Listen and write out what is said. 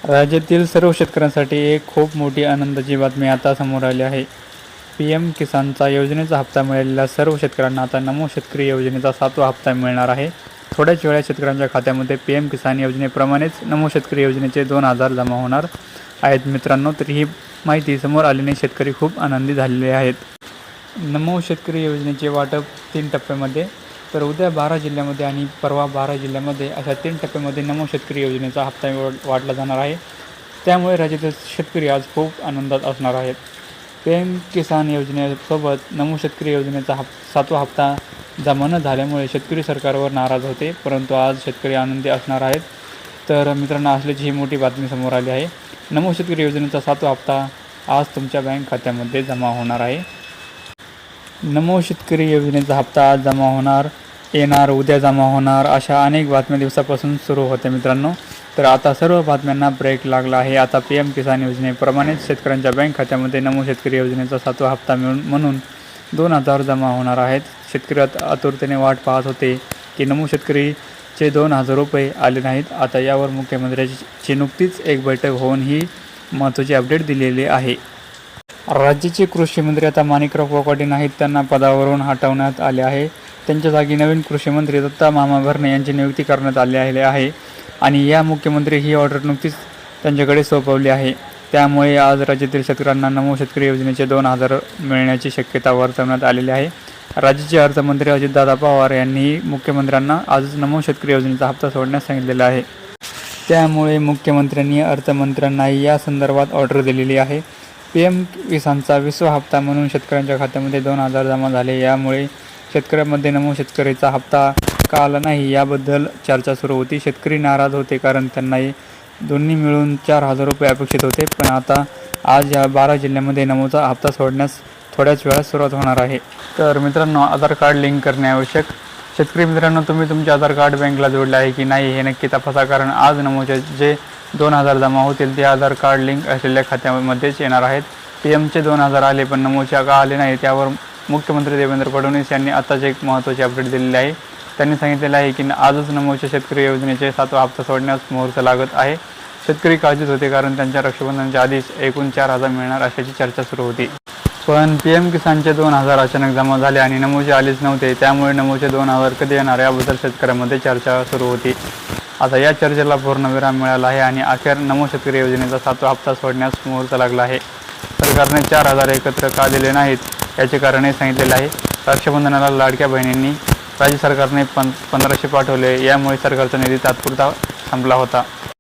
राज्यातील सर्व शेतकऱ्यांसाठी एक खूप मोठी आनंदाची बातमी आता समोर आली आहे. PM किसानचा योजनेचा हप्ता मिळालेल्या सर्व शेतकऱ्यांना आता नमो शेतकरी योजनेचा 7वा हप्ता मिळणार आहे. थोड्याच वेळात शेतकऱ्यांच्या खात्यामध्ये PM किसान योजनेप्रमाणेच नमो शेतकरी योजनेचे 2,000 जमा होणार आहेत. मित्रांनो, तर ही माहिती समोर आल्याने शेतकरी खूप आनंदी झालेले आहेत. नमो शेतकरी योजनेचे वाटप 3 टप्प्यामध्ये, तर उद्या 12 जिल्ह्यामध्ये आणि परवा 12 जिल्ह्यामध्ये अशा 3 टप्प्यामध्ये नमो शेतकरी योजनेचा हप्ता वाटला जाणार आहे. त्यामुळे राज्यातील शेतकरी आज खूप आनंदात असणार आहेत. PM किसान योजनेसोबत नमो शेतकरी योजनेचा 7वा हप्ता जमा न झाल्यामुळे शेतकरी सरकारवर नाराज होते, परंतु आज शेतकरी आनंदी असणार आहेत. तर मित्रांनो, असल्याची ही मोठी बातमी समोर आली आहे. नमो शेतकरी योजनेचा 7वा हप्ता आज तुमच्या बँक खात्यामध्ये जमा होणार आहे. नमो शेतकरी योजनेचा हप्ता आज जमा होणार, येणार, उद्या जमा होणार, अशा अनेक बातम्या दिवसापासून सुरू होत्या मित्रांनो. तर आता सर्व बातम्यांना ब्रेक लागला आहे. आता PM किसान योजनेप्रमाणेच शेतकऱ्यांच्या बँक खात्यामध्ये नमो शेतकरी योजनेचा 7वा हप्ता म्हणून 2,000 जमा होणार आहेत. शेतकरी आतुरतेने वाट पाहत होते की नमो शेतकरीचे 2,000 रुपये आले नाहीत. आता यावर मुख्यमंत्र्यांची नुकतीच एक बैठक होऊन ही महत्त्वाची अपडेट दिलेली आहे. राज्याचे कृषी मंत्री आता माणिकराव कोकाटे नाहीत, त्यांना पदावरून हटवण्यात आले आहे. त्यांच्या जागी नवीन कृषी मंत्री दत्ता मामा भरणे यांची नियुक्ती करण्यात आली आहे आणि या मुख्यमंत्री ही ऑर्डर नुकतीच त्यांच्याकडे सोपवली आहे. त्यामुळे आज राज्यातील शेतकऱ्यांना नमो शेतकरी योजनेचे 2,000 मिळण्याची शक्यता वर्तवण्यात आलेली आहे. राज्याचे अर्थमंत्री अजितदादा पवार यांनी मुख्यमंत्र्यांना आज नमो शेतकरी योजनेचा हप्ता सोडण्यास सांगितलेला आहे. त्यामुळे मुख्यमंत्र्यांनी अर्थमंत्र्यांनाही या संदर्भात ऑर्डर दिलेली आहे. PM किसानचा 20वा हप्ता म्हणून शेतकऱ्यांच्या खात्यामध्ये 2,000 जमा झाले. यामुळे शेतकऱ्यांमध्ये नमो शेतकरीचा हप्ता का आला नाही याबद्दल चर्चा सुरू होती. शेतकरी नाराज होते कारण त्यांनाही दोन्ही मिळून 4,000 रुपये अपेक्षित होते. पण आता आज या 12 जिल्ह्यामध्ये नमोचा हप्ता सोडण्यास थोड्याच वेळात सुरुवात होणार आहे. तर मित्रांनो, आधार कार्ड लिंक करणे आवश्यक. शेतकरी मित्रांनो, तुम्ही तुमचे आधार कार्ड बँकला जोडले आहे की नाही हे नक्की तपासा, कारण आज नमोचे जे 2,000 जमा होतील ते आधार कार्ड लिंक असलेल्या खात्यामध्येच येणार आहेत. PMचे 2,000 आले पण नमोच्या का आले नाही, त्यावर मुख्यमंत्री देवेंद्र फडणवीस यांनी आताच एक महत्त्वाची अपडेट दिलेली आहे. त्यांनी सांगितलेलं आहे की आजच नमोच्या शेतकरी योजनेचे 7वा हप्ता सोडण्यास मुहूर्त लागत आहे. शेतकरी काळजीत होते कारण त्यांच्या रक्षाबंधनाच्या आधीच एकूण 4,000 मिळणार अशाची चर्चा सुरू होती. पण PM किसानचे 2,000 अचानक जमा झाले आणि नमोचे आलेच नव्हते. त्यामुळे नमोचे 2,000 कधी येणार याबद्दल शेतकऱ्यांमध्ये चर्चा सुरू होती. आता या चर्चेला पूर्णविराम मिळाला आहे आणि अखेर नमो शेतकरी योजनेचा 7वा हप्ता सोडण्यास मुहूर्त लागला आहे. सरकारने 4,000 एकत्र का दिले नाहीत याचे कारणही सांगितलेले आहे. रक्षाबंधनाला लाडक्या बहिणींनी राज्य सरकारने 1,500 पाठवले, यामुळे सरकारचा निधी तात्पुरता संपला होता.